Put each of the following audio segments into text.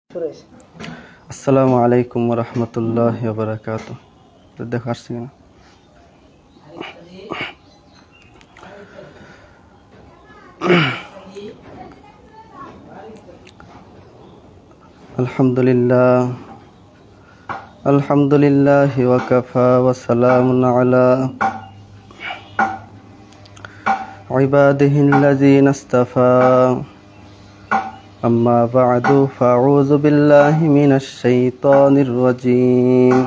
আসসালামু আলাইকুম ওয়া রাহমাতুল্লাহি ওয়া বারাকাতুহু। তো দেখো আসছে কিনা। আলহামদুলিল্লাহ ওয়া কাফা ওয়া সালামুন আলা ইবাদিহিল্লাযীনা ইসতাফা। أما بعد فأعوذ بالله من الشيطان الرجيم.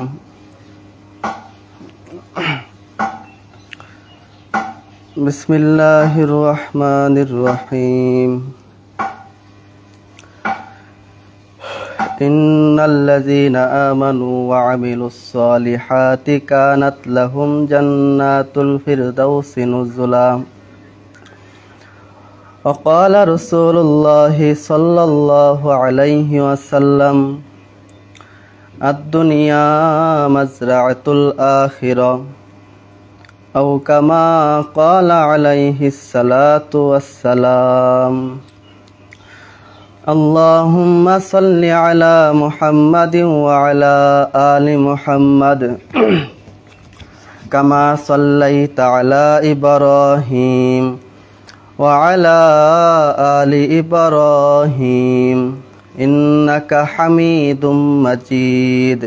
بسم الله الرحمن الرحيم. إن الذين آمنوا وعملوا الصالحات كانت لهم جنات الفردوس نزلا. وقال رسول الله صلى الله عليه وسلم الدنيا مزرعة الآخرة أو كما قال عليه الصلاة والسلام. اللهم صل على محمد وعلى آل محمد كما صليت على إبراهيم وعلى آل إبراهيم إنك حميد مجيد.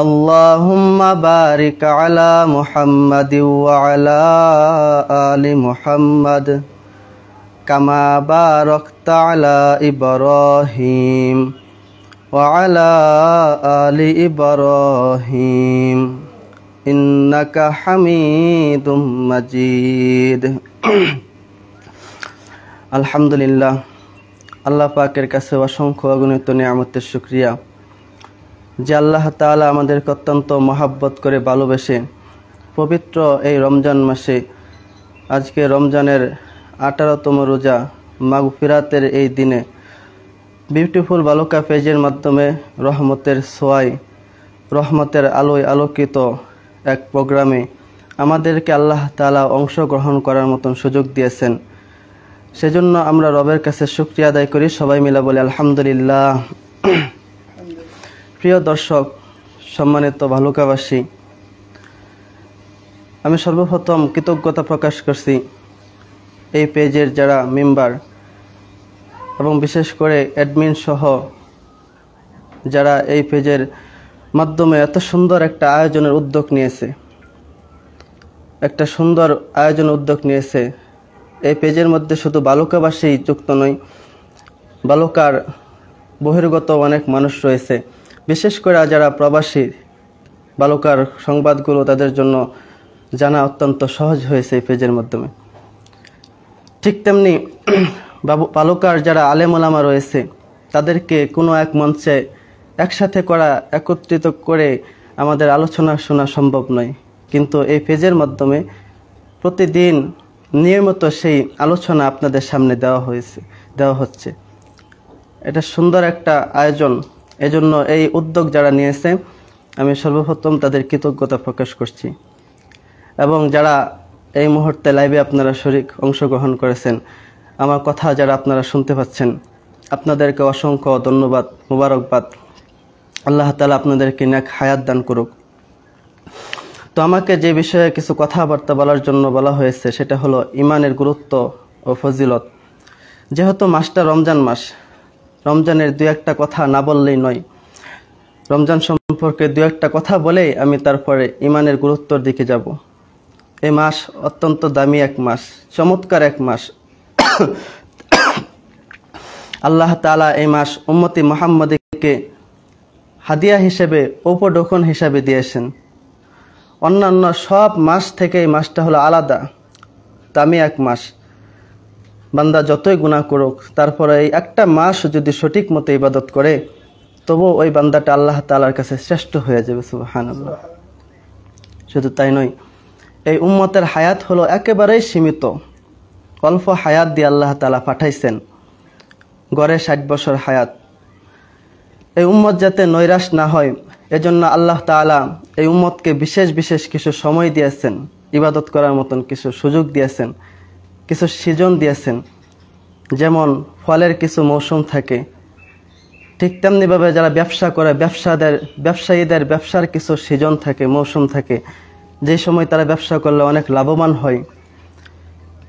اللهم بارك على محمد وعلى آل محمد كما باركت على إبراهيم وعلى آل إبراهيم إنك حميد مجيد. আলহামদুলিল্লাহ, আল্লাহ পাকের কাছে অসংখ্য অগণিত নিয়ামতের শুকরিয়া যে আল্লাহ তাআলা আমাদেরকে অত্যন্ত মহাব্বত করে ভালোবেসে পবিত্র এই রমজান মাসে আজকে রমজানের 18তম রোজা মাগফিরাতের এই দিনে বিউটিফুল বালুকা পেজের মাধ্যমে রহমতের ছোঁয়ায় রহমতের আলোয় আলোকিত এক প্রোগ্রামে আমাদেরকে আল্লাহ তাআলা অংশগ্রহণ করার মতন সুযোগ দিয়েছেন। সেজন্য আমরা রবের কাছে শুকরিয়া আদায় করি। সবাই মিলে বলি আলহামদুলিল্লাহ। প্রিয় দর্শক, সম্মানিত ভালুকাবাসী, আমি সর্বপ্রথম কৃতজ্ঞতা প্রকাশ করছি এই পেজের যারা মেম্বার এবং বিশেষ করে অ্যাডমিন সহ যারা এই পেজের মাধ্যমে এত সুন্দর একটা আয়োজনের উদ্যোগ নিয়েছে, এই পেজের মধ্যে শুধু বালুকাবাসী যুক্ত নয়, বালুকার বহির্গত অনেক মানুষ রয়েছে। বিশেষ করে যারা প্রবাসী, বালুকার সংবাদগুলো তাদের জন্য জানা অত্যন্ত সহজ হয়েছে এই পেজের মাধ্যমে। ঠিক তেমনি বালুকার যারা আলেম ওলামা রয়েছে তাদেরকে কোনো এক মঞ্চে একসাথে করা, একত্রিত করে আমাদের আলোচনা শোনা সম্ভব নয়, কিন্তু এই পেজের মাধ্যমে প্রতিদিন নিয়মিত সেই আলোচনা আপনাদের সামনে দেওয়া হচ্ছে। এটা সুন্দর একটা আয়োজন। এজন্য এই উদ্যোগ যারা নিয়েছে আমি সর্বপ্রথম তাদের কৃতজ্ঞতা প্রকাশ করছি। এবং যারা এই মুহূর্তে লাইভে আপনারা অংশগ্রহণ করেছেন, আমার কথা যারা আপনারা শুনতে পাচ্ছেন, আপনাদেরকে অসংখ্য ধন্যবাদ, মুবারকবাদ। আল্লাহ তাআলা আপনাদেরকে নেক হায়াত দান করুক। তো আমাকে যে বিষয়ে কিছু কথাবার্তা বলার জন্য বলা হয়েছে সেটা হলো ইমানের গুরুত্ব ও ফজিলত। যেহেতু মাসটা রমজান মাস, রমজানের দু একটা কথা না বললেই নয়। রমজান সম্পর্কে দু একটা কথা বলেই আমি তারপরে ইমানের গুরুত্বর দিকে যাব। এই মাস অত্যন্ত দামি এক মাস, চমৎকার এক মাস। আল্লাহ তাআলা এই মাস উম্মতি মুহাম্মাদীকে হাদিয়া হিসেবে, উপঢৌকন হিসেবে দিয়েছেন। অন্যান্য সব মাস থেকে এই মাসটা হলো আলাদা, দামি এক মাস। বান্দা যতই গুনাহ করুক, তারপরে এই একটা মাস যদি সঠিক মতো ইবাদত করে, তবু ওই বান্দাটা আল্লাহ তাআলার কাছে শ্রেষ্ঠ হয়ে যাবে। সুবহানাল্লাহ। শুধু তাই নয়, এই উম্মতের হায়াত হলো একেবারেই সীমিত। অল্প হায়াত দিয়ে আল্লাহ তাআলা পাঠাইছেন, গড়ে 60 বছর হায়াত। এই উম্মত যাতে নৈরাশ না হয়, এজন্য আল্লাহ তাআলা এই উম্মতকে বিশেষ বিশেষ কিছু সময় দিয়েছেন, ইবাদত করার মতন কিছু সুযোগ দিয়েছেন, কিছু সিজন দিয়েছেন। যেমন ফলের কিছু মৌসুম থাকে, ঠিক তেমনিভাবে যারা ব্যবসা করে ব্যবসায়ীদের ব্যবসার কিছু সিজন থাকে, মৌসুম থাকে, যে সময় তারা ব্যবসা করলে অনেক লাভবান হয়।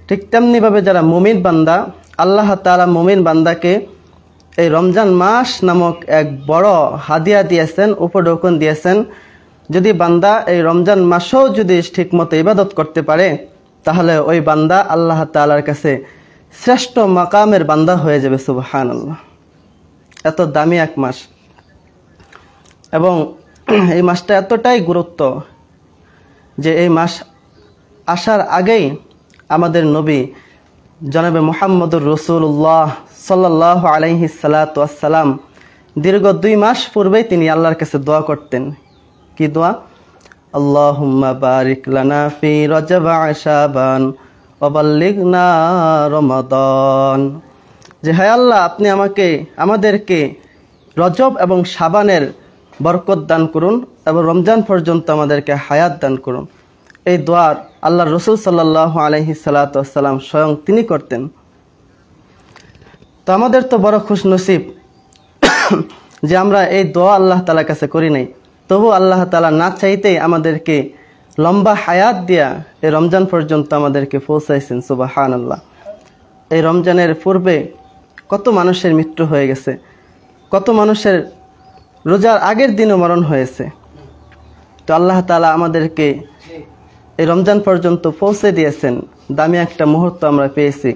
ঠিক তেমনিভাবে যারা মুমিন বান্দা, আল্লাহ তাআলা মুমিন বান্দাকে এই রমজান মাস নামক এক বড় হাদিয়া দিয়েছেন, উপঢৌকন দিয়েছেন। যদি বান্দা এই রমজান মাসেও যদি ঠিকমতো ইবাদত করতে পারে, তাহলে ওই বান্দা আল্লাহ তাআলার কাছে শ্রেষ্ঠ মাকামের বান্দা হয়ে যাবে। সুবহানাল্লাহ, এত দামি এক মাস। এবং এই মাসটা এতটাই গুরুত্ব যে এই মাস আসার আগেই আমাদের নবী জনাবে মুহাম্মদুর রাসূলুল্লাহ সাল্লাল্লাহু আলাইহি সাল্লাতু ওয়াসসালাম দীর্ঘ 2 মাস পূর্বেই তিনি আল্লাহর কাছে দোয়া করতেন। কি দোয়া? আল্লাহুম্মা বারিক লানা ফি রজব ওয়া শাবান ওয়া বাল্লিগনা রমাদান। যে হে আল্লাহ, আপনি আমাদেরকে রজব এবং শাবানের বরকত দান করুন এবং রমজান পর্যন্ত আমাদেরকে হায়াত দান করুন। এই দোয়া আল্লাহর রাসূল সাল্লাল্লাহু আলাইহি সাল্লাতু ওয়াসসালাম স্বয়ং তিনি করতেন। তো আমাদের তো বড় খুশনসিব যে আমরা এই দোয়া আল্লাহ তাআলার কাছে করি নাই, তবু আল্লাহ তাআলা না চাইতেই আমাদেরকে লম্বা হায়াত দিয়া এই রমজান পর্যন্ত আমাদেরকে পৌঁছাইছেন। সুবহানাল্লাহ। এই রমজানের পূর্বে কত মানুষের মৃত্যু হয়ে গেছে, কত মানুষের রোজার আগের দিনও মরণ হয়েছে। তো আল্লাহ তাআলা আমাদেরকে এই রমজান পর্যন্ত পৌঁছে দিয়েছেন, দামি একটা মুহূর্ত আমরা পেয়েছি।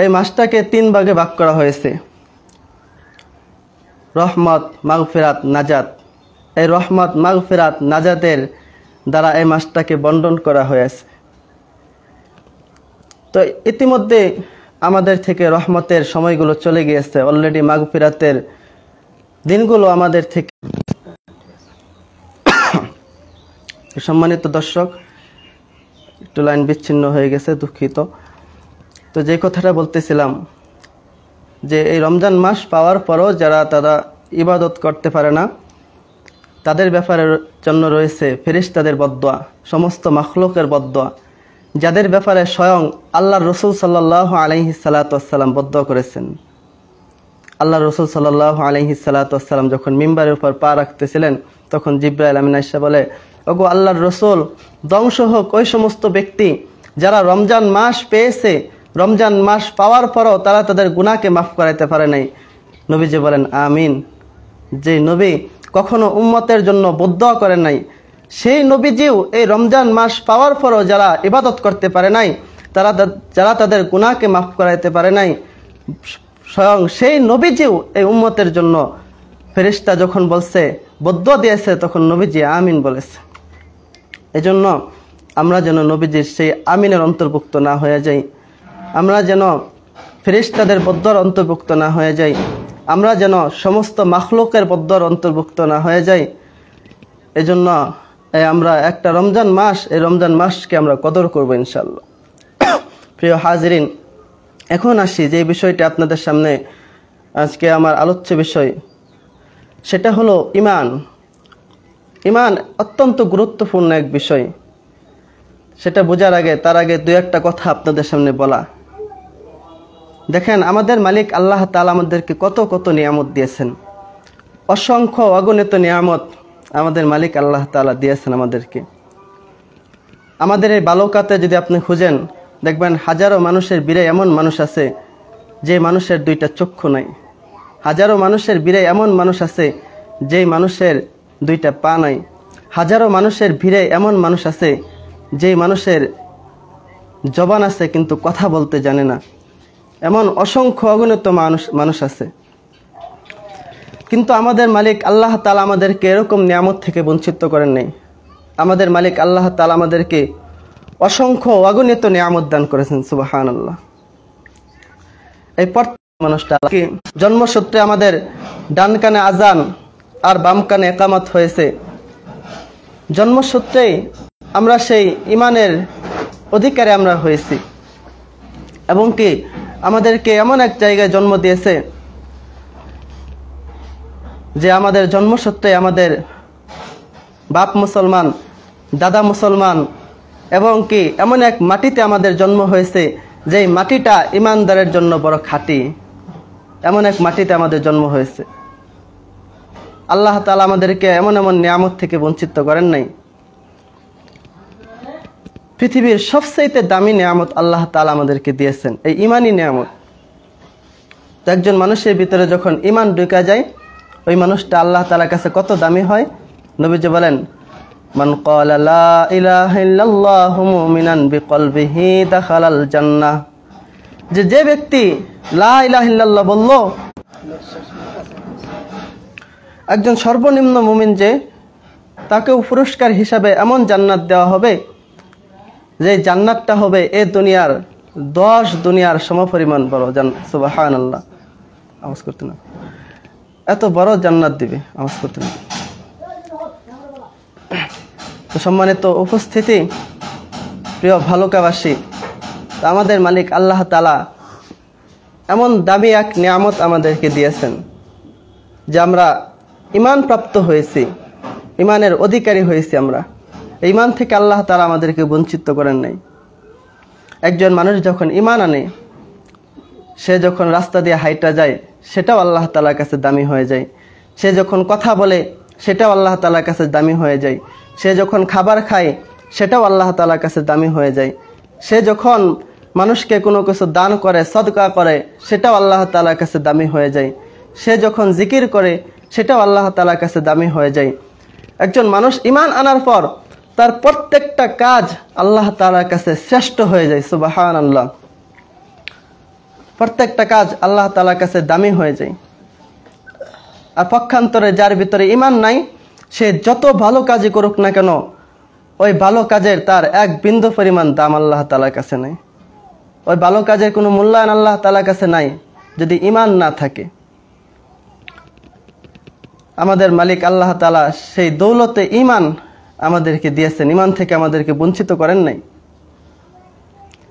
এই মাসটাকে 3 ভাগে ভাগ করা হয়েছে: রহমত, মাগফিরাত, নাজাত। এই রহমত, মাগফিরাত, নাজাতের দ্বারা এই মাসটাকে বন্টন করা হয়েছে। তো ইতিমধ্যে আমাদের থেকে রহমতের সময়গুলো চলে গিয়েছে, অলরেডি মাগফিরাতের দিনগুলো আমাদের থেকে। সম্মানিত দর্শক, একটু লাইন বিচ্ছিন্ন হয়ে গেছে, দুঃখিত। তো যে কথাটা বলতেছিলাম যে এই রমজান মাস পাওয়ার পরও তারা ইবাদত করতে পারে না, তাদের ব্যাপারের জন্য রয়েছে ফেরেশতাদের বদদোয়া, সমস্ত মাখলুকের বদদোয়া, যাদের ব্যাপারে স্বয়ং আল্লাহর রাসূল সাল্লাল্লাহু আলাইহি সাল্লাতু ওয়াসসালাম বদদোয়া করেছেন। আল্লাহর রাসূল সাল্লাল্লাহু আলাইহি সাল্লাতু ওয়াসসালাম যখন মিম্বারের উপর পা রাখতেছিলেন, তখন জিবরাইল আমিন আয়েশা বলে, ওগো আল্লাহর রাসূল, ধ্বংস হোক ওই সমস্ত ব্যক্তি যারা রমজান মাস পেয়েছে, রমজান মাস পাওয়ার পরও তারা তাদের গুনাহকে মাফ করাইতে পারে নাই। নবীজি বলেন আমিন। যে নবী কখনো উম্মতের জন্য বদদোয়া করেন নাই, সেই নবীজিও এই রমজান মাস পাওয়ার পরও যারা ইবাদত করতে পারে নাই, যারা তাদের গুনাহকে মাফ করাইতে পারে নাই, স্বয়ং সেই নবীজিও এই উম্মতের জন্য ফেরেশতা যখন বলছে, বদদোয়া দিয়েছে, তখন নবীজি আমিন বলেছে। এজন্য আমরা যেন নবীজির সেই আমিনের অন্তর্ভুক্ত না হয়ে যাই, আমরা যেন ফেরেশতাদের বদদোয়ার অন্তর্ভুক্ত না হয়ে যাই, আমরা যেন সমস্ত মাখলুকের বদদোয়ার অন্তর্ভুক্ত না হয়ে যাই। এজন্য আমরা একটা রমজান মাস, এই রমজান মাসকে আমরা কদর করব ইনশাআল্লাহ। প্রিয় হাজিরিন, এখন আসি যে বিষয়টি আপনাদের সামনে আজকে আমার আলোচ্য বিষয়, সেটা হলো ঈমান। ঈমান অত্যন্ত গুরুত্বপূর্ণ এক বিষয়। সেটা বোঝার আগে, তার আগে 2-1টা কথা আপনাদের সামনে বলা। দেখেন, আমাদের মালিক আল্লাহ তাআলা আমাদেরকে কত কত নিয়ামত দিয়েছেন, অসংখ্য অগণিত নিয়ামত আমাদের মালিক আল্লাহ তাআলা দিয়েছেন আমাদেরকে। আমাদের এই বালুকাতে যদি আপনি খুঁজেন, দেখবেন হাজারো মানুষের ভিড়ে এমন মানুষ আছে যে মানুষের 2টা চক্ষু নাই। হাজারো মানুষের ভিড়ে এমন মানুষ আছে যেই মানুষের 2টা পা নাই। হাজারো মানুষের ভিড়ে এমন মানুষ আছে যেই মানুষের জবান আছে কিন্তু কথা বলতে জানে না। এমন অসংখ্য অগণিত মানুষ আছে। কিন্তু আমাদের মালিক আল্লাহ তাআলা আমাদেরকে এরকম নিয়ামত থেকে বঞ্চিত করেন নাই। আমাদের মালিক আল্লাহ তাআলা আমাদেরকে অসংখ্য অগণিত নিয়ামত দান করেছেন। সুবহানাল্লাহ। এই মানুষটা জন্মসূত্রে আমাদের ডান কানে আজান আর বাম কানে ইকামত হয়েছে। জন্মসূত্রেই আমরা সেই ঈমানের অধিকারী আমরা হয়েছি, এবং কি আমাদেরকে এমন এক জায়গায় জন্ম দিয়েছে যে আমাদের জন্মসূত্রে আমাদের বাপ মুসলমান, দাদা মুসলমান, এবং কি এমন এক মাটিতে আমাদের জন্ম হয়েছে যেই মাটিটা ঈমানদারের জন্য বড় খাঁটি। এমন এক মাটিতে আমাদের জন্ম হয়েছে। আল্লাহ তাআলা আমাদেরকে এমন এমন নিয়ামত থেকে বঞ্চিত করেন নাই। পৃথিবীর সবচেয়ে দামি নিয়ামত আল্লাহ তাআলা আমাদেরকে দিয়েছেন, এই ইমানই নিয়ামত। তো একজন মানুষের ভিতরে যখন ইমান ঢুকে যায়, ওই মানুষটা আল্লাহ তাআলার কাছে কত দামি হয়। নবীজি বলেন, মান ক্বালা লা ইলাহা ইল্লাল্লাহু মুমিনান বিকলবিহি দাখালাল জান্নাহ। যে ব্যক্তি লা ইলাহা ইল্লাল্লাহ বলল, একজন সর্বনিম্ন মুমিন, যে তাকেও পুরস্কার হিসাবে এমন জান্নাত দেওয়া হবে যে জান্নাতটা হবে এ দুনিয়ার 10 দুনিয়ার সমপরিমাণ বড়। সুবহানাল্লাহ, আওয়াজ করতে না, এত বড় জান্নাত দিবে, আওয়াজ করতে না। তো সম্মানিত উপস্থিতি, প্রিয় ভালুকাবাসী, আমাদের মালিক আল্লাহ তাআলা এমন দামি এক নিয়ামত আমাদেরকে দিয়েছেন যে আমরা ঈমান প্রাপ্ত হয়েছি, ঈমানের অধিকারী হয়েছি। আমরা ঈমান থেকে আল্লাহ তাআলা আমাদেরকে বঞ্চিত করেন নাই। একজন মানুষ যখন ঈমান আনে, সে যখন রাস্তা দিয়ে হাইটা যায়, সেটাও আল্লাহ তাআলার কাছে দামি হয়ে যায়। সে যখন কথা বলে, সেটাও আল্লাহ তাআলার কাছে দামি হয়ে যায়। সে যখন খাবার খায়, সেটাও আল্লাহ তাআলার কাছে দামি হয়ে যায়। সে যখন মানুষকে কোনো কিছু দান করে, সদকা করে, সেটাও আল্লাহ তাআলার কাছে দামি হয়ে যায়। সে যখন জিকির করে, সেটাও আল্লাহ তাআলার কাছে দামি হয়ে যায়। একজন মানুষ ঈমান আনার পর তার প্রত্যেকটা কাজ আল্লাহ তাআলার কাছে শ্রেষ্ঠ হয়ে যায়। সুবহানাল্লাহ, প্রত্যেকটা কাজ আল্লাহ তাআলার কাছে দামি হয়ে যায়। আর পক্ষান্তরে যার ভিতরে ঈমান নাই, সে যত ভালো কাজই করুক না কেন, ওই ভালো কাজের তার এক বিন্দু পরিমাণ দাম আল্লাহ তাআলার কাছে নাই। ওই ভালো কাজের কোনো মূল্যায়ন আল্লাহ তাআলার কাছে নাই যদি ঈমান না থাকে। আমাদের মালিক আল্লাহ তাআলা সেই দৌলতে ঈমান আমাদেরকে দিয়েছেন, ঈমান থেকে আমাদেরকে বঞ্চিত করেন নাই।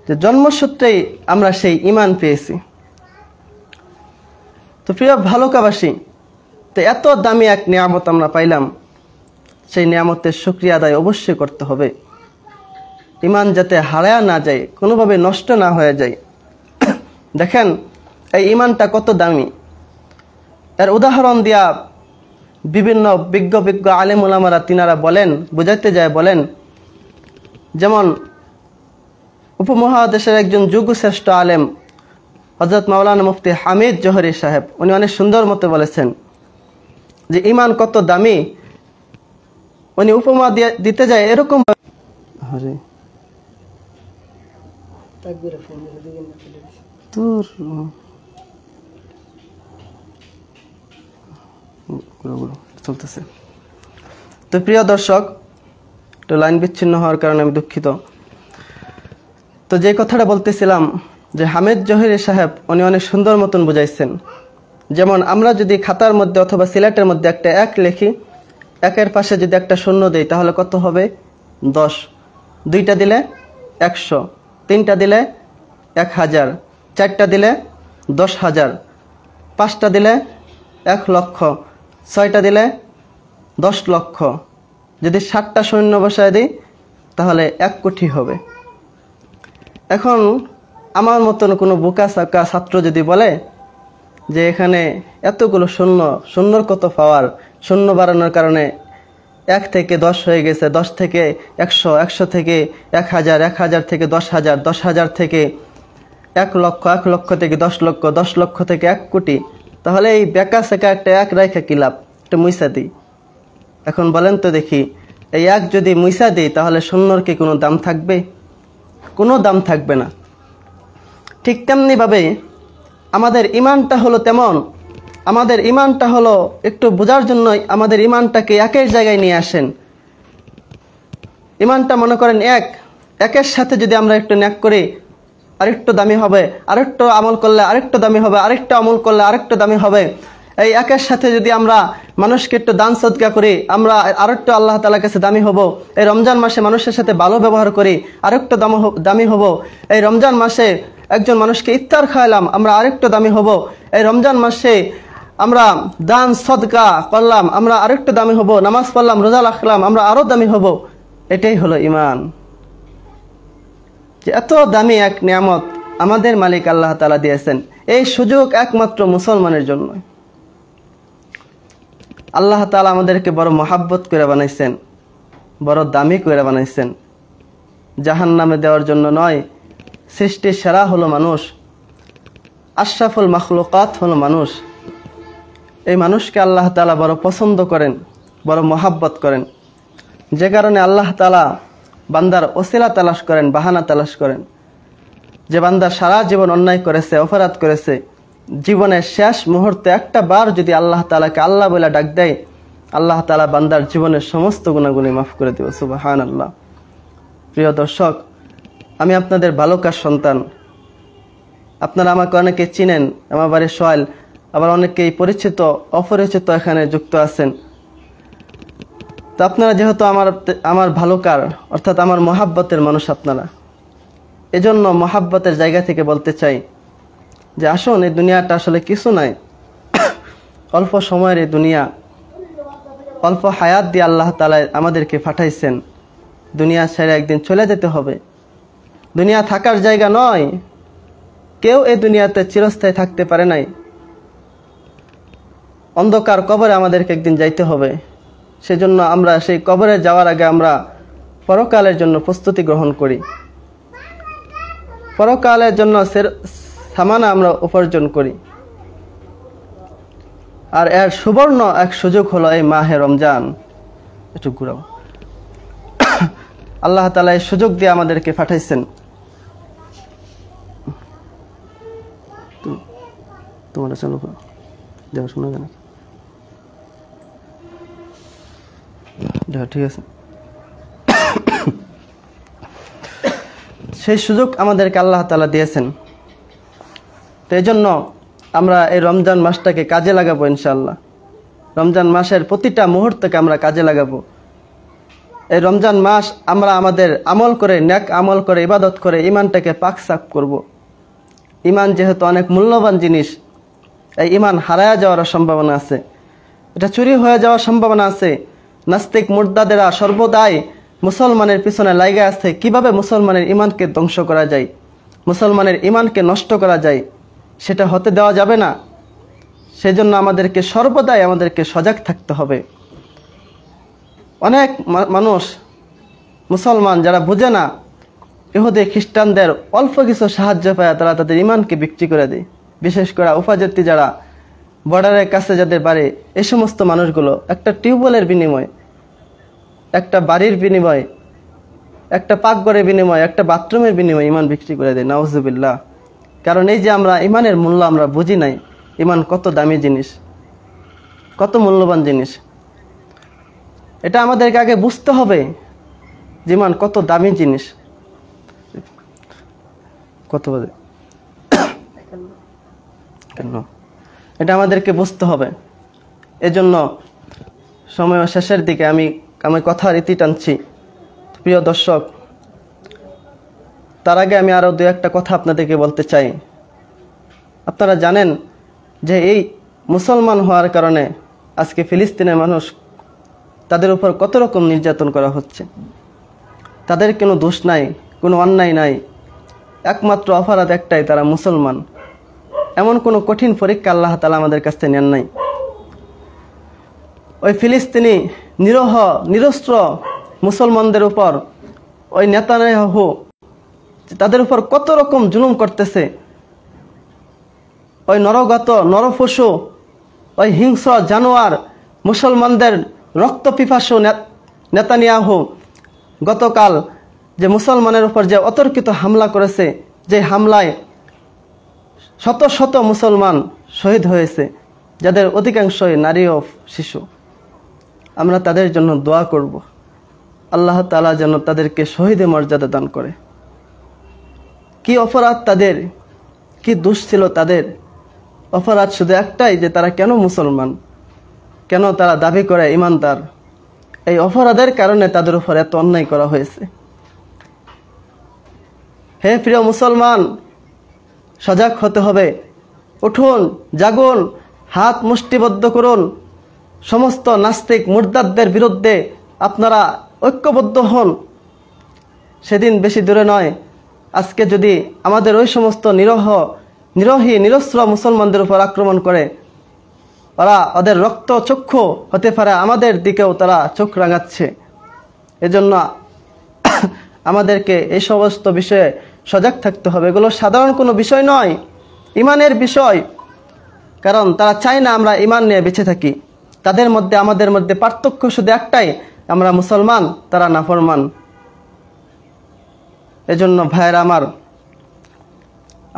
যে জন্মসূত্রেই আমরা সেই ঈমান পেয়েছি। তো প্রিয় ভালুকাবাসী, তো এত দামি এক নিয়ামত আমরা পাইলাম, সেই নিয়ামতের শুকরিয়া আদায় অবশ্যই করতে হবে। ঈমান যাতে হারায়া না যায়, কোনোভাবে নষ্ট না হয়ে যায়। দেখেন এই ঈমানটা কত দামি, এর উদাহরণ দিয়া বিভিন্ন বিজ্ঞ আলেম উলামারা তিনারা বলেন, বুঝাইতে যায় বলেন, যেমন উপমহাদেশের একজন যুগশ্রেষ্ঠ আলেম হযরত মাওলানা মুফতি হামিদ জোহরি সাহেব, উনি অনেক সুন্দর মতো বলেছেন যে ঈমান কত দামি। উনি উপমা দিতে যায় এরকম, চলতেছে। তো প্রিয় দর্শক, তো লাইন বিচ্ছিন্ন হওয়ার কারণে আমি দুঃখিত। তো যে কথাটা বলতেছিলাম, যে হামিদ জোহরি সাহেব উনি অনেক সুন্দর মতন বুঝাইছেন। যেমন আমরা যদি খাতার মধ্যে অথবা সিলেটের মধ্যে একটা 1 লিখি, 1-এর পাশে যদি একটা শূন্য দেই, তাহলে কত হবে? 10। 2টা দিলে 100, 3টা দিলে 1000, 4টা দিলে 10,000, 5টা দিলে 1 লক্ষ, 6টা দিলে 10 লক্ষ। যদি 7টা শূন্য বসায় দিই, তাহলে 1 কোটি হবে। এখন আমার মতন কোনো বোকা সাকা ছাত্র যদি বলে যে এখানে এতগুলো শূন্য, শূন্যর কত পাওয়ার, শূন্য বাড়ানোর কারণে 1 থেকে 10 হয়ে গেছে, 10 থেকে 100, 100 থেকে 1000, 1000 থেকে 10,000, 10,000 থেকে 1 লক্ষ, 1 লক্ষ থেকে 10 লক্ষ, 10 লক্ষ থেকে 1 কোটি, তাহলে এই বেকা সেকা একটা 1 রেখা কি লাভ? একটা মুইসা দিই। এখন বলেন তো দেখি, এই 1 যদি মুইসা দিই, তাহলে শূন্যর কি কোনো দাম থাকবে? কোনো দাম থাকবে না। ঠিক তেমনি ভাবে আমাদের ঈমানটা হলো তেমন, আমাদের ঈমানটা হলো একটু বোঝার জন্য আমাদের ঈমানটাকে 1-এর জায়গায় নিয়ে আসেন। ঈমানটা মনে করেন 1-এর সাথে যদি আমরা একটু ন্যাক করি, আরেকটু দামি হবে, আরেকটু আমল করলে আরেকটু দামি হবে, আরেকটু আমল করলে আরেকটু দামি হবে। এই 1-এর সাথে যদি আমরা মানুষকে একটু দান সদকা করি, আমরা আরেকটু আল্লাহ তাআলার কাছে দামি হব। এই রমজান মাসে মানুষের সাথে ভালো ব্যবহার করি, আরেকটু দামি হব। এই রমজান মাসে একজন মানুষকে ইফতার খাওয়ালাম, আমরা আরেকটু দামি হব। এই রমজান মাসে আমরা দান সদকা করলাম, আমরা আরেকটু দামি হব। নামাজ পড়লাম, রোজা রাখলাম, আমরা আরো দামি হব। এটাই হলো ঈমান। যে এত দামি এক নিয়ামত আমাদের মালিক আল্লাহ তাআলা দিয়েছেন, এই সুযোগ একমাত্র মুসলমানের জন্য। আল্লাহ তাআলা আমাদেরকে বড় মহাব্বত করে বানাইছেন, বড় দামি করে বানাইছেন, জাহান্নামে দেওয়ার জন্য নয়। সৃষ্টির সেরা হলো মানুষ, আশরাফুল মাখলুকাত হলো মানুষ। এই মানুষকে আল্লাহ তাআলা বড় পছন্দ করেন, বড় মহাব্বত করেন, যে কারণে আল্লাহ তাআলা বান্দার ওসিলা তালাশ করেন, বাহানা তালাশ করেন। যে বান্দা সারা জীবন অন্যায় করেছে, অপরাধ করেছে, জীবনের শেষ মুহূর্তে একটা বার যদি আল্লাহ তাআলাকে আল্লাহ বলে ডাক দেয়, আল্লাহ তাআলা বান্দার জীবনের সমস্ত গুনাহগুলি মাফ করে দেবে। সুবহানাল্লাহ। প্রিয় দর্শক, আমি আপনাদের বালুকার সন্তান। আপনারা আমাকে অনেকে চিনেন, আমার বাড়ি সোহেল, আবার অনেকেই পরিচিত অপরিচিত এখানে যুক্ত আছেন। তো আপনারা যেহেতু আমার ভালুকার অর্থাৎ আমার মহাব্বতের মানুষ আপনারা, এজন্য মহাব্বতের জায়গা থেকে বলতে চাই যে আসুন, এই দুনিয়াটা আসলে কিছু নাই, অল্প সময়ের এই দুনিয়া, অল্প হায়াত দিয়ে আল্লাহ তাআলা আমাদেরকে পাঠাইছেন। দুনিয়া ছেড়ে একদিন চলে যেতে হবে। দুনিয়া থাকার জায়গা নয়, কেউ এই দুনিয়াতে চিরস্থায়ী থাকতে পারে নাই। অন্ধকার কবরে আমাদেরকে একদিন যাইতে হবে। সেজন্য আমরা সেই কবরে যাওয়ার আগে আমরা পরকালের জন্য প্রস্তুতি গ্রহণ করি, পরকালের জন্য সামানা আমরা উপার্জন করি। আর এর সুবর্ণ এক সুযোগ হলো এই মাহে রমজান। একটু ঘুরাও। আল্লাহ তাআলা এই সুযোগ দিয়ে আমাদেরকে পাঠাইছেন। তোমরা চালু করো, দেখো শোনা যায় না? ঠিক আছে। সেই সুযোগ আমাদেরকে আল্লাহ তাআলা দিয়েছেন। তো এই জন্য আমরা এই রমজান মাসটাকে কাজে লাগাবো ইনশাআল্লাহ। রমজান মাসের প্রতিটা মুহূর্তকে আমরা কাজে লাগাবো। এই রমজান মাস আমরা আমাদের আমল করে, নেক আমল করে, ইবাদত করে ইমানটাকে পাক সাফ করব। ইমান যেহেতু অনেক মূল্যবান জিনিস, এই ইমান হারায়া যাওয়ার সম্ভাবনা আছে, এটা চুরি হয়ে যাওয়ার সম্ভাবনা আছে। নাস্তিক মুরতাদেরা সর্বদাই মুসলমানের পিছনে লাগা আছে, কিভাবে মুসলমানের ইমানকে ধ্বংস করা যায়, মুসলমানের ইমানকে নষ্ট করা যায়, সেটা হতে দেওয়া যাবে না। সেজন্য আমাদেরকে সর্বদাই আমাদেরকে সজাগ থাকতে হবে। অনেক মানুষ মুসলমান যারা বুঝে না, ইহুদি খ্রিস্টানদের অল্প কিছু সাহায্য পায় তারা তাদের ইমানকে বিক্রি করে দেয়। বিশেষ করে উপজাতি যারা বর্ডারের কাছে যাদের বাড়ি, এই সমস্ত মানুষগুলো একটা টিউবওয়েলের বিনিময়ে, একটা বাড়ির বিনিময়ে, একটা পাকঘরের বিনিময়ে, একটা বাথরুমের বিনিময়ে ইমান বিক্রি করে দেয়। নাউজুবিল্লাহ। কারণ এই যে আমরা ইমানের মূল্য আমরা বুঝি নাই। ইমান কত দামি জিনিস, কত মূল্যবান জিনিস, এটা আমাদেরকে আগে বুঝতে হবে যে ইমান কত দামি জিনিস। কত বাজে? এটা আমাদেরকে বুঝতে হবে। এজন্য সময় শেষের দিকে আমি কথার ইতি টানছি। প্রিয় দর্শক, তার আগে আমি আরো দু একটা কথা আপনাদেরকে বলতে চাই। আপনারা জানেন যে এই মুসলমান হওয়ার কারণে আজকে ফিলিস্তিনের মানুষ, তাদের উপর কত রকম নির্যাতন করা হচ্ছে। তাদের কোনো দোষ নাই, কোনো অন্যায় নাই, একমাত্র অপরাধ একটাই, তারা মুসলমান। এমন কোনো কঠিন পরীক্ষা আল্লাহ তাআলা আমাদের কাছ থেকে নেন নাই। ওই ফিলিস্তিনি নিরহ নিরস্ত্র মুসলমানদের উপর ওই নেতানিয়াহু তাদের উপর কত রকম জুলুম করতেছে। ওই নরগত নরপশু, ওই হিংস্র জানোয়ার মুসলমানদের রক্ত পিপাসু নেতানিয়াহু গতকাল যে মুসলমানের উপর যে অতর্কিত হামলা করেছে, যে হামলায় শত শত মুসলমান শহীদ হয়েছে, যাদের অধিকাংশই নারী ও শিশু। আমরা তাদের জন্য দোয়া করব, আল্লাহ তাআলা যেন তাদেরকে শহীদের মর্যাদা দান করে। কি অপরাধ তাদের, কি দোষ ছিল তাদের? অপরাধ শুধু একটাই, যে তারা কেন মুসলমান, কেন তারা দাবি করে ইমানদার। এই অপরাধের কারণে তাদের উপর এত অন্যায় করা হয়েছে। হে প্রিয় মুসলমান, সজাগ হতে হবে। উঠুন, জাগুন, হাত মুষ্টিবদ্ধ করুন। সমস্ত নাস্তিক মুরতাদদের বিরুদ্ধে আপনারা ঐক্যবদ্ধ হন। সেদিন বেশি দূরে নয়, আজকে যদি আমাদের ওই সমস্ত নিরহ নিরোহী নিরস্ত্র মুসলমানদের উপর আক্রমণ করে, ওদের রক্ত চক্ষু হতে পারে আমাদের দিকেও তারা চোখ রাঙাচ্ছে। এজন্য আমাদেরকে এই সমস্ত বিষয়ে সজাগ থাকতে হবে। এগুলো সাধারণ কোনো বিষয় নয়, ইমানের বিষয়। কারণ তারা চায় না আমরা ইমান নিয়ে বেঁচে থাকি। তাদের মধ্যে আমাদের মধ্যে পার্থক্য শুধু একটাই, আমরা মুসলমান, তারা নাফরমান। এজন্য ভাইয়েরা আমার,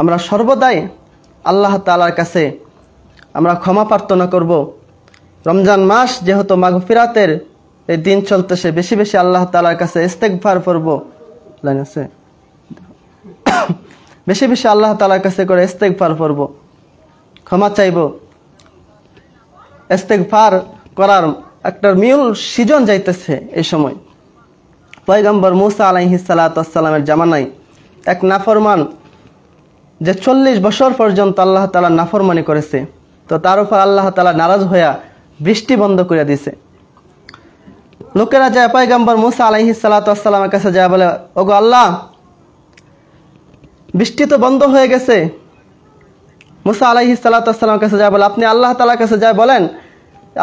আমরা সর্বদাই আল্লাহ তাআলার কাছে আমরা ক্ষমা প্রার্থনা করব। রমজান মাস যেহেতু মাগফিরাতের এই দিন চলতেছে, বেশি বেশি আল্লাহ তাআলার কাছে ইস্তেগফার করব, বেশি বেশি আল্লাহ তাআলার কাছে করে ইস্তেগফার করব, ক্ষমা চাইব। ইস্তেগফার করার একটা মূল সিজন যাইতেছে এই সময়। পয়গম্বর মুসা আলাইহিস সালাতু ওয়াস সালামের জামানায় এক নাফরমান যে 40 বছর পর্যন্ত আল্লাহ তাআলা নাফরমানি করেছে, তো তার উপর আল্লাহ তাআলা নারাজ হইয়া বৃষ্টি বন্ধ করে দিয়েছে। লোকেরা যায় পয়গম্বর মুসা আলাইহিস সালাতু ওয়াস সালামের কাছে যায়, বলে, ওগো আল্লাহ, বৃষ্টি তো বন্ধ হয়ে গেছে। মুসা আলাইহিস সালাতু ওয়াস সালামের কাছে যায়, বলে, আপনি আল্লাহ তাআলার কাছে যায় বলেন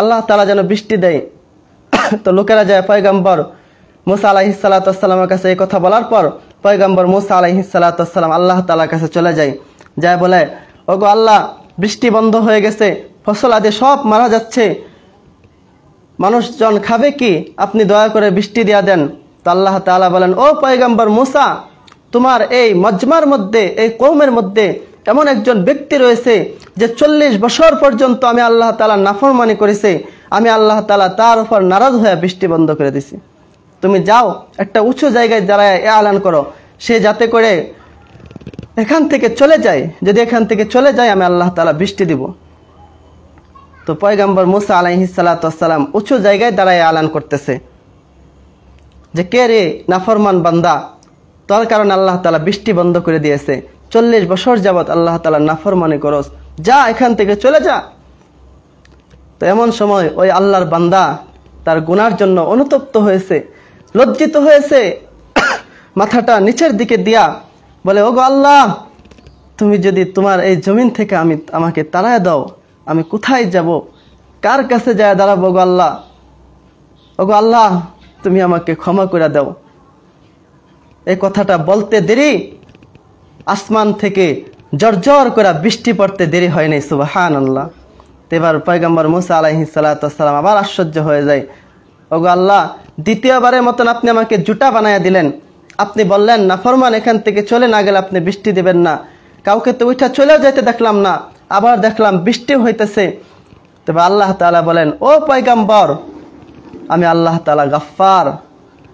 আল্লাহ তাআলা যেন বৃষ্টি দেয়। তো লোকেরা যায় পয়গম্বর মুসা আলাইহিস সালাতু ওয়াস সালামের কাছে এই কথা বলার পর পয়গম্বর মুসা আলাইহিস সালাতু ওয়াস সালাম আল্লাহ তাআলার কাছে চলে যায়, বলে, ওগো আল্লাহ, বৃষ্টি বন্ধ হয়ে গেছে, ফসল আদি সব মারা যাচ্ছে, মানুষজন খাবে কি? আপনি দয়া করে বৃষ্টি দিয়া দেন। তো আল্লাহ তাআলা বলেন, ও পয়গম্বর মুসা, তোমার এই মজমার মধ্যে, এই কওমের মধ্যে এমন একজন ব্যক্তি রয়েছে যে 40 বছর পর্যন্ত আমি আল্লাহ তাআলা নাফরমানি করেছে, আমি আল্লাহ তাআলা তার উপর নারাজ হয়ে বৃষ্টি বন্ধ করে দিছি। তুমি যাও একটা উঁচু জায়গায় দাঁড়ায় এলান করো, সে যাতে করে এখান থেকে চলে যায়, যদি এখান থেকে চলে যায় আমি আল্লাহ তাআলা বৃষ্টি দিব। তো পয়গম্বর মুসা আলাইহিস সালাতু ওয়াস সালাম উঁচু জায়গায় দাঁড়ায় এলান করতেছে যে, কে রে নাফরমান বান্দা, তোর কারণে আল্লাহ তাআলা বৃষ্টি বন্ধ করে দিয়েছে, 40 বছর যাবত আল্লাহ তাআলা নাফরমানি করস, যা এখান থেকে চলে যা। তো এমন সময় ওই আল্লাহর বান্দা তার গুনার জন্য অনুতপ্ত হয়েছে, লজ্জিত হয়েছে, মাথাটা নিচের দিকে দিয়া বলে, ওগো আল্লাহ, তুমি যদি তোমার এই জমিন থেকে আমাকে তাড়ায় দাও, আমি কোথায় যাব, কার কাছে যায় দাঁড়াবো? ওগো আল্লাহ, ওগো আল্লাহ, তুমি আমাকে ক্ষমা করে দাও। এই কথাটা বলতে দেরি আসমান থেকে জর্জর করে বৃষ্টি পড়তে দেরি হয় নাই। সুবহানাল্লাহ। এবার পয়গম্বর মুসা আলাইহিস সালাতু ওয়াস সালাম আবার আশ্চর্য হয়ে যায়, ওগো আল্লাহ, দ্বিতীয়বারের মতন আপনি আমাকে জুটা বানায়া দিলেন, আপনি বললেন নাফরমান এখান থেকে চলে না গেলে আপনি বৃষ্টি দিবেন না, কাউকে তো উঠা চলে যেতে দেখলাম না, আবার দেখলাম বৃষ্টি হইতেছে। তবে আল্লাহ তাআলা বলেন, ও পয়গম্বর, আমি আল্লাহ তাআলা গাফফার,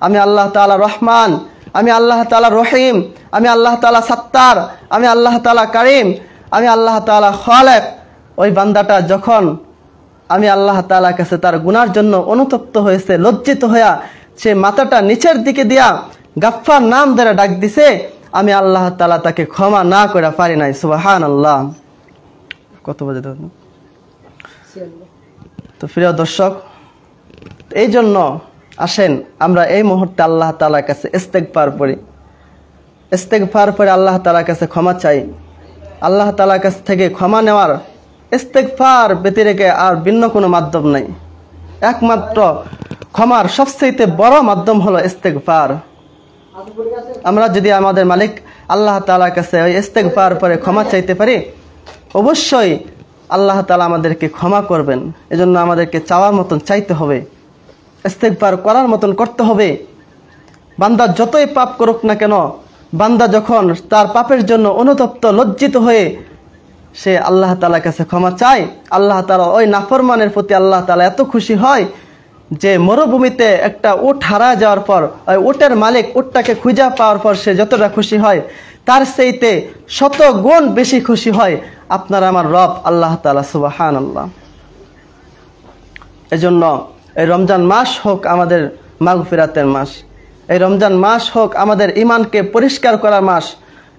আমি আল্লাহ তাআলা রহমান, আমি আল্লাহ তাআলা রহিম, আমি আল্লাহ তাআলা সাত্তার, আমি আল্লাহ তাআলা কারিম, আমি আল্লাহ তাআলা খালেক। ওই বান্দাটা যখন আমি আল্লাহ তাআলার কাছে তার গুনার জন্য অনুতপ্ত হয়েছে, লজ্জিত হইয়া সে মাথাটা নিচের দিকে দিয়া গাফফার নাম ধরে ডাক দিছে, আমি আল্লাহ তাআলা তাকে ক্ষমা না করে পারি নাই। সুবহানাল্লাহ। কত বাজে? তো প্রিয় দর্শক, এই জন্য আসেন আমরা এই মুহূর্তে আল্লাহ তাআলার কাছে ইস্তেগফার করি, ইস্তেগফার করে আল্লাহ তাআলার কাছে ক্ষমা চাই। আল্লাহ তাআলার কাছ থেকে ক্ষমা নেওয়ার ইস্তেগফার ব্যতিরেকে আর ভিন্ন কোনো মাধ্যম নাই। একমাত্র ক্ষমার সবচেয়ে বড় মাধ্যম হলো ইস্তেগফার। আমরা যদি আমাদের মালিক আল্লাহ তাআলার কাছে ওই ইস্তেগফার করে ক্ষমা চাইতে পারি, অবশ্যই আল্লাহ তাআলা আমাদেরকে ক্ষমা করবেন। এজন্য আমাদেরকে চাওয়ার মতন চাইতে হবে, ইস্তেগফার করার মতন করতে হবে। বান্দা যতই পাপ করুক না কেন, বান্দা যখন তার পাপের জন্য অনুতপ্ত লজ্জিত হয়ে সে আল্লাহ তাআলার কাছে ক্ষমা চায়, আল্লাহ তাআলা ওই নাফরমানের প্রতি আল্লাহ তাআলা এত খুশি হয় যে মরুভূমিতে একটা উট হারা যাওয়ার পর ওই উটের মালিক উটটাকে খুঁজে পাওয়ার পর সে যতটা খুশি হয়, তার চাইতে 100 গুণ বেশি খুশি হয় আপনার আমার রব আল্লাহ তাআলা। সুবহানাল্লাহ। এজন্য এই রমজান মাস হোক আমাদের মাগফিরাতের মাস, এই রমজান মাস হোক আমাদের ঈমানকে পরিষ্কার করার মাস,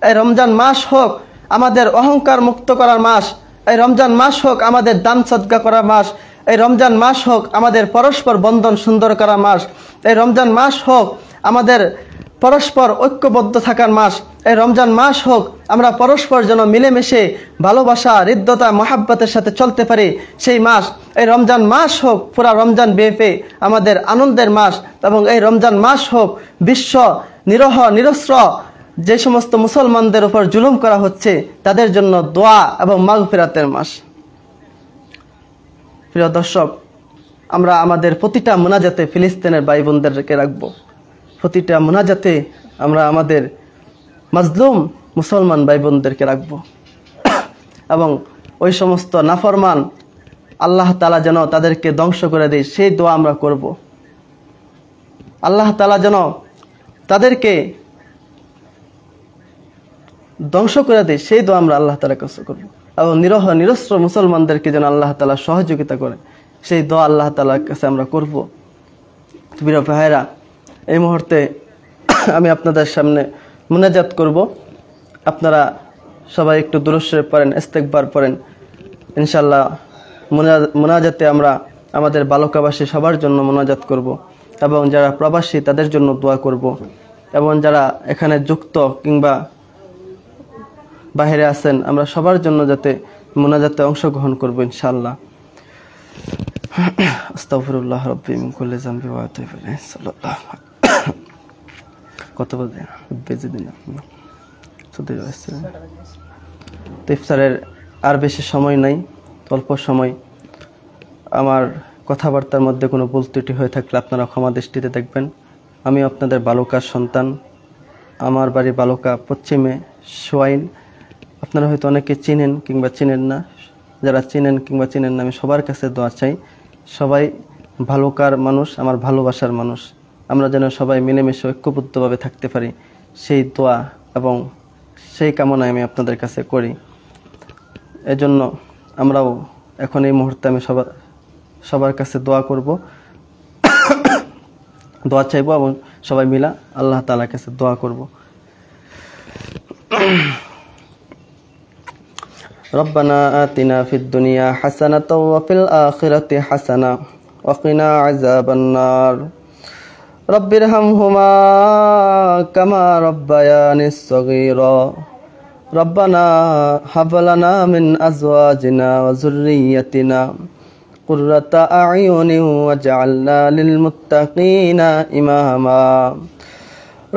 এই রমজান মাস হোক আমাদের অহংকার মুক্ত করার মাস, এই রমজান মাস হোক আমাদের দান সদকা করার মাস, এই রমজান মাস হোক আমাদের পরস্পর বন্ধন সুন্দর করার মাস, এই রমজান মাস হোক আমাদের পরস্পর ঐক্যবদ্ধ থাকার মাস। এই রমজান মাস হোক, আমরা পরস্পর যেন মিলেমিশে ভালোবাসা, হৃদ্যতা, মহাব্বতের সাথে চলতে পারি সেই মাস। এই রমজান মাস হোক পুরা রমজান ব্যাপী আমাদের আনন্দের মাস, এবং এই রমজান মাস হোক বিশ্ব নিরহ নিরস্ত্র যে সমস্ত মুসলমানদের উপর জুলুম করা হচ্ছে তাদের জন্য দোয়া এবং মাগফিরাতের মাস। প্রিয় দর্শক, আমরা আমাদের প্রতিটা মোনাজাতে ফিলিস্তিনের ভাই বোনদেরকে রাখবো। প্রতিটা মোনাজাতে আমরা আমাদের মাজলুম মুসলমান ভাই বোনদেরকে রাখবো, এবং ওই সমস্ত নাফরমান আল্লাহ তাআলা যেন তাদেরকে ধ্বংস করে দেয় সেই দোয়া আমরা করব। আল্লাহ তাআলা যেন তাদেরকে ধ্বংস করে দেয় সেই দোয়া আমরা আল্লাহ তাআলার কাছে করব, এবং নিরহ নিরস্ত্র মুসলমানদেরকে যেন আল্লাহ তাআলা সহযোগিতা করে সেই দোয়া আল্লাহ তাআলার কাছে আমরা করব। প্রিয় ভাইরা, এই মুহূর্তে আমি আপনাদের সামনে মুনাজাত করব। আপনারা সবাই একটু দুরূদ শরীফ পড়েন, ইস্তেগফার পড়েন। ইনশাআল্লাহ মুনাজাতে আমরা আমাদের বালুকাবাসী সবার জন্য মুনাজাত করব, এবং যারা প্রবাসী তাদের জন্য দোয়া করব, এবং যারা এখানে যুক্ত কিংবা বাইরে আছেন আমরা সবার জন্য যাতে মুনাজাতে অংশগ্রহণ করব ইনশাআল্লাহ। আস্তাগফিরুল্লাহ রাব্বি মিন কুল্লি যামবি ওয়া আতুবু ইলাইহি। সাল্লাল্লাহু কত বলতে বেজে দিন ইফতারের আর বেশি সময় নাই, অল্প সময়। আমার কথাবার্তার মধ্যে কোনো ভুল ত্রুটি হয়ে থাকলে আপনারা ক্ষমা দৃষ্টিতে দেখবেন। আমি আপনাদের বালুকার সন্তান। আমার বাড়ি বালুকা পশ্চিমে সোয়াইন। আপনারা হয়তো অনেকে চিনেন কিংবা চিনেন না। যারা চিনেন কিংবা চিনেন না, আমি সবার কাছে দোয়া চাই। সবাই ভালুকার মানুষ, আমার ভালোবাসার মানুষ। আমরা যেন সবাই মিলেমিশে ঐক্যবদ্ধভাবে থাকতে পারি সেই দোয়া এবং সেই কামনা আমি আপনাদের কাছে করি। এজন্য আমরাও এখন এই মুহূর্তে আমি সবার কাছে দোয়া করব, দোয়া চাইব, এবং সবাই মিলা আল্লাহ তাআলার কাছে দোয়া করব। রব্বানা আতিনা ফিদ দুনিয়া হাসানাতাও ওয়া ফিল আখিরাতি হাসানা ওয়া কিনা আযাবান নার। রব্বিরহামহুমা কামা রব্বায়ানিস সগীরা। রব্বানা হাব লানা মিন আজওয়াজিনা ওয়া যুররিয়্যাতিনা কুররাতা আ'য়ুনিন ওয়াজআলনা লিল মুত্তাকিনা ইমামা।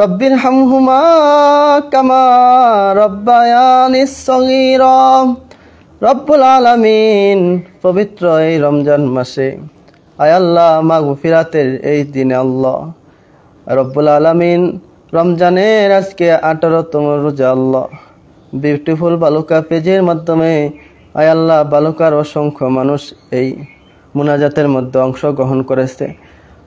রব্বিরহামহুমা কামা রব্বায়ানিস সগীরা। রব্বুল আলামিন, পবিত্র এই রমজান মাসে আয় আল্লাহ মাগফিরাতের এই দিনে আল্লাহ রব্বুল আলামিন রমজানের আজকে 18তম রোজা আল্লাহ বিউটিফুল বালুকা পেজের মাধ্যমে আয় আল্লাহ বালুকার অসংখ্য মানুষ এই মুনাজাতের মধ্যে অংশগ্রহণ করেছে।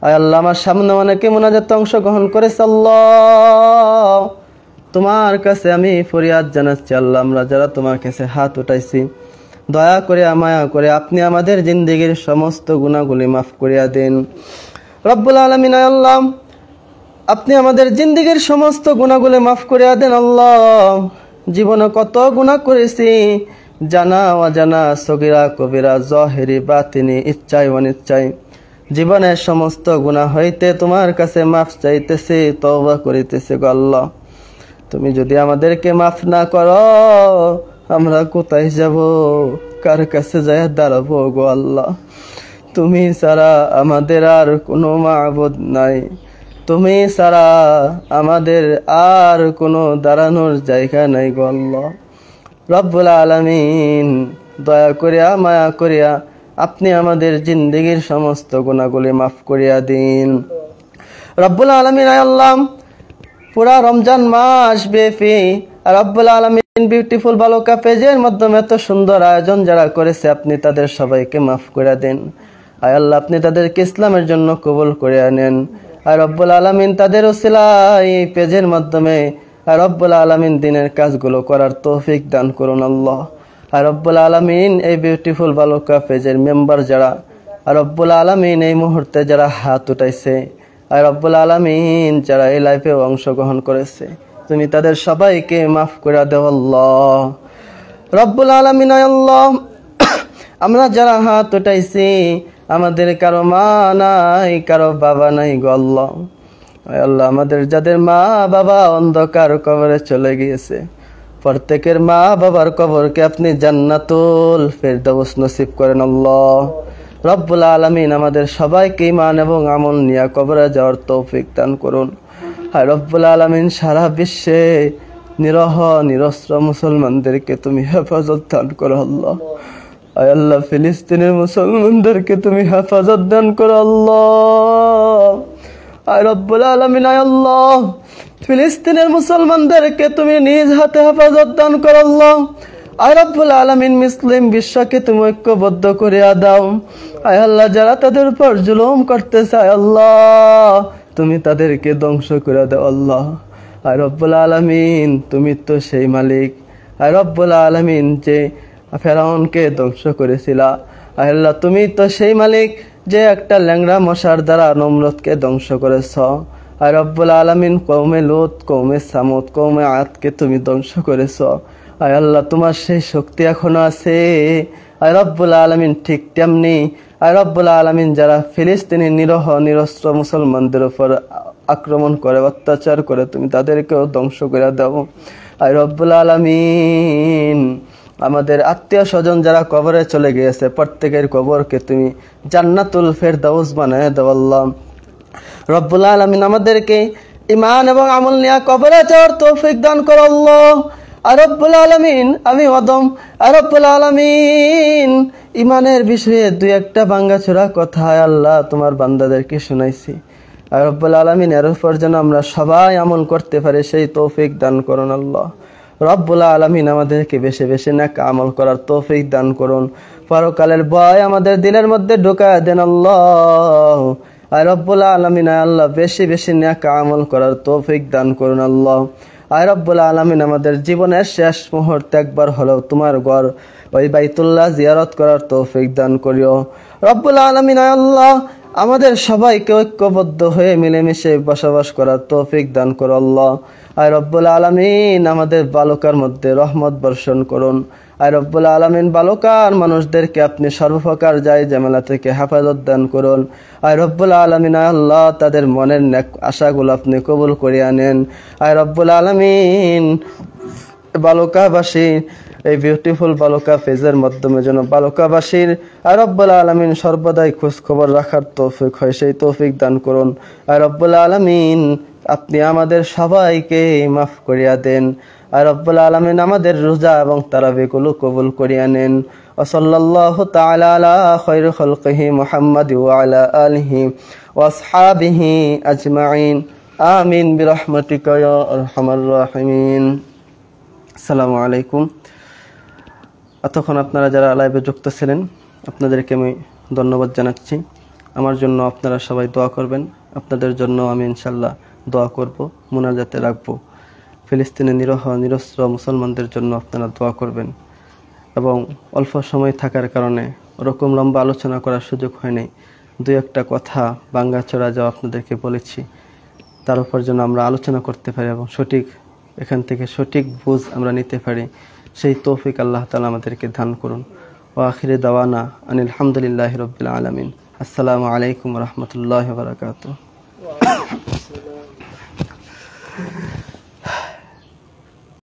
আয় আল্লাহ আমার সামনে অনেকে মুনাজাতে অংশগ্রহণ করেছে আল্লাহ, তোমার কাছে আমি ফরিয়াদ জানাচ্ছি আল্লাহ, আমরা যারা তোমার কাছে হাত উঠাইছি দয়া করে মায়া করে আপনি আমাদের জিন্দেগির সমস্ত গুনাহগুলি মাফ করিয়া দেন রব্বুল আলামিন। আল্লাহ আপনি আমাদের জিন্দেগির সমস্ত গুনাহগুলি মাফ করিয়া দেন আল্লাহ। জীবনে কত গুনাহ করেছি, জানা অজানা, সগীরা কবিরা, জাহেরি বাতিনি, ইচ্ছায় অনিচ্ছায়। জীবনের সমস্ত গুনাহ হইতে তোমার কাছে মাফ চাইতেছি, তওবা করিতেছি গো আল্লাহ। তুমি যদি আমাদেরকে মাফ না করো আমরা কোথায় যাব, কার কাছে যায় দাঁড়াবো গো আল্লাহ। তুমি ছাড়া আমাদের আর কোনো মাবুদ নাই, তুমি ছাড়া আমাদের আর কোনো দাঁড়ানোর জায়গা নাই গো আল্লাহ। রব্বুল আলামিন দয়া করিয়া মায়া করিয়া আপনি আমাদের জিন্দেগির সমস্ত গুনাহগুলি মাফ করিয়া দিন রব্বুল আলামিন। আল্লাহ পুরা রমজান মাস ব্যাপী রব্বুল আলামিন বিউটিফুল বালুকা পেজের মাধ্যমে এত সুন্দর আয়োজন যারা করেছে আপনি তাদের সবাইকে মাফ করে দেন। আয় আল্লাহ আপনি তাদেরকে ইসলামের জন্য কবুল করে নেন। আর রব্বুল আলামিন তাদের ওসিলায় এই পেজের মাধ্যমে আর রব্বুল আলামিন দিনের কাজগুলো করার তৌফিক দান করুন আল্লাহ। আর রব্বুল আলামিন এই বিউটিফুল বালুকা পেজের মেম্বার যারা আর রব্বুল আলামিন এই মুহূর্তে যারা হাত উঠাইছে আর রব্বুল আলামিন যারা এই লাইভে অংশগ্রহণ করেছে তুমি তাদের সবাইকে মাফ করে দাও আল্লাহ রব্বুল আলামিন। আল্লাহ আমরা যারা হাত উঠাইছি আমাদের কারো মা নাই, কারো বাবা নাই গো আল্লাহ, আয় আল্লাহ আমাদের যাদের মা বাবা অন্ধকার কবরে চলে গিয়েছে, প্রত্যেকের মা বাবার কবরকে আপনি জান্নাতুল ফেরদাউস নসিব করেন আল্লাহ রব্বুল আলামিন। আমাদের সবাইকে ঈমান এবং আমল নিয়ে কবরে যাওয়ার তৌফিক দান করুন। হায় রব্বুল আলামিন, সারা বিশ্বে নিরহ নিরস্ত্র মুসলমানদেরকে তুমি হেফাজত দান করো আল্লাহ। আয় আল্লাহ ফিলিস্তিনের মুসলমানদেরকে তুমি হেফাজত দান করো আল্লাহ। আয় রব্বুল আলামিন, আয় আল্লাহ ফিলিস্তিনের মুসলমানদেরকে তুমি নিজ হাতে হেফাজত দান করো আল্লাহ। আয় রব্বুল আলামিন মুসলিম বিশ্বকে তুমি ঐক্যবদ্ধ করিয়া দাও। আয় আল্লাহ যারা তাদের উপর জুলুম করতেছে আয় আল্লাহ তুমি তাদেরকে ধ্বংস করে দাও আল্লাহ। আয় রব্বুল আলামিন তুমি তো সেই মালিক, আয় রব্বুল আলামিন যে ফেরাউনকে ধ্বংস করেছিলা, আয় আল্লাহ তুমি তো সেই মালিক যে একটা ল্যাংড়া মশার দ্বারা নমরুদকে ধ্বংস করেছ। আয় রব্বুল আলামিন কওমে লূত, কওমে সামুদ, কওমে আদকে তুমি ধ্বংস করেছ। আয় আল্লাহ তোমার সেই শক্তি এখনো আছে। আয় রব্বুল আলামিন ঠিক তেমনি আয় রব্বুল আলামিন যারা ফিলিস্তিনি নিরহ নিরস্ত্র মুসলমানদের উপর আক্রমণ করে অত্যাচার করে তুমি তাদেরকেও ধ্বংস করে দাও। আয় রব্বুল আলামিন আমাদের আত্মীয় স্বজন যারা কবরে চলে গিয়েছে প্রত্যেকের কবরকে তুমি জান্নাতুল ফেরদাউস বানায় দাও আল্লাহ রব্বুল আলামিন। আমাদেরকে ঈমান এবং আমল নিয়ে কবরে যাওয়ার তৌফিক দান করো আল্লাহ। আর রব্বুল আলামিন আমি অদম, আর রব্বুল আলামিন ঈমানের বিষয়ে দুই একটা ভাঙাচোরা কথা আল্লাহ তোমার বান্দাদেরকে শুনাইছি। আর রব্বুল আলামিন এর উপর যেন আমরা সবাই আমল করতে পারি সেই তৌফিক দান করুন আল্লাহ রব্বুল আলামিন। আমাদেরকে বেশি বেশি নেক আমল করার তৌফিক দান করুন। পরকালের ভয় আমাদের দিলের মধ্যে ঢুকায় দেন আল্লাহ। আর রব্বুল আলামিন আল্লাহ বেশি বেশি নেক আমল করার তৌফিক দান করুন আল্লাহ। আয় রব্বুল আলামিন আমাদের জীবনের শেষ মুহূর্তে একবার হলেও তোমার ঘর ওই বাইতুল্লাহ জিয়ারত করার তৌফিক দান করিও রব্বুল আলামিন। আয় আল্লাহ আমাদের সবাইকে ঐক্যবদ্ধ হয়ে মিলেমিশে বসবাস করার তৌফিক দান করো আল্লাহ। আয় রব্বুল আলামিন আমাদের বালকার মধ্যে রহমত বর্ষণ করুন। আয় রব্বুল আলামিন বালকার মানুষদেরকে আপনি সর্বপ্রকার যায় ঝামেলা থেকে হেফাজত দান করুন। আয় রব্বুল আলামিন আল্লাহ তাদের মনের নেক আশাগুলো আপনি কবুল করিয়া নেন। আয় রব্বুল আলামিন বালকাবাসী এই বিউটিফুল বালকা ফেজের মাধ্যমে যেন বালকাবাসীর আর রব্বুল আলামিন সর্বদাই খোঁজ খবর রাখার তৌফিক হয় সেই তৌফিক দান করুন। আর রব্বুল আলামিন আপনি আমাদের সবাইকে মাফ করিয়া দেন। আর রব্বুল আলামিন আমাদের রোজা এবং তারাবিগুলো কবুল করিয়া নেন। ওয়া সাল্লাল্লাহু তাআলা আলা খায়রি খালকিহি মুহাম্মাদ ওয়া আলা আলিহি ওয়া আসহাবিহি আজমাইন আমিন বিরহমাতিকা ইয়া আরহামার রাহিমিন। আসসালামু আলাইকুম। এতক্ষণ আপনারা যারা লাইভে যুক্ত ছিলেন আপনাদেরকে আমি ধন্যবাদ জানাচ্ছি। আমার জন্য আপনারা সবাই দোয়া করবেন, আপনাদের জন্য আমি ইনশাল্লাহ দোয়া করব, মুনাজাতে রাখবো। ফিলিস্তিনে নিরহ নিরস্ত্র মুসলমানদের জন্য আপনারা দোয়া করবেন। এবং অল্প সময় থাকার কারণে ওরকম লম্বা আলোচনা করার সুযোগ হয়নি, দুই একটা কথা ভাঙ্গাচোরা যা আপনাদেরকে বলেছি তার উপর যেন আমরা আলোচনা করতে পারি এবং এখান থেকে সঠিক বুঝ আমরা নিতে পারি সেই তৌফিক আল্লাহ তাআলা আমাদেরকে দান করুন। ওয়া আখিরে দাওয়ানা আনিল হামদুলিল্লাহি রাব্বিল আলামিন। আসসালামু আলাইকুম ওয়া রাহমাতুল্লাহি ওয়া বারাকাতুহু।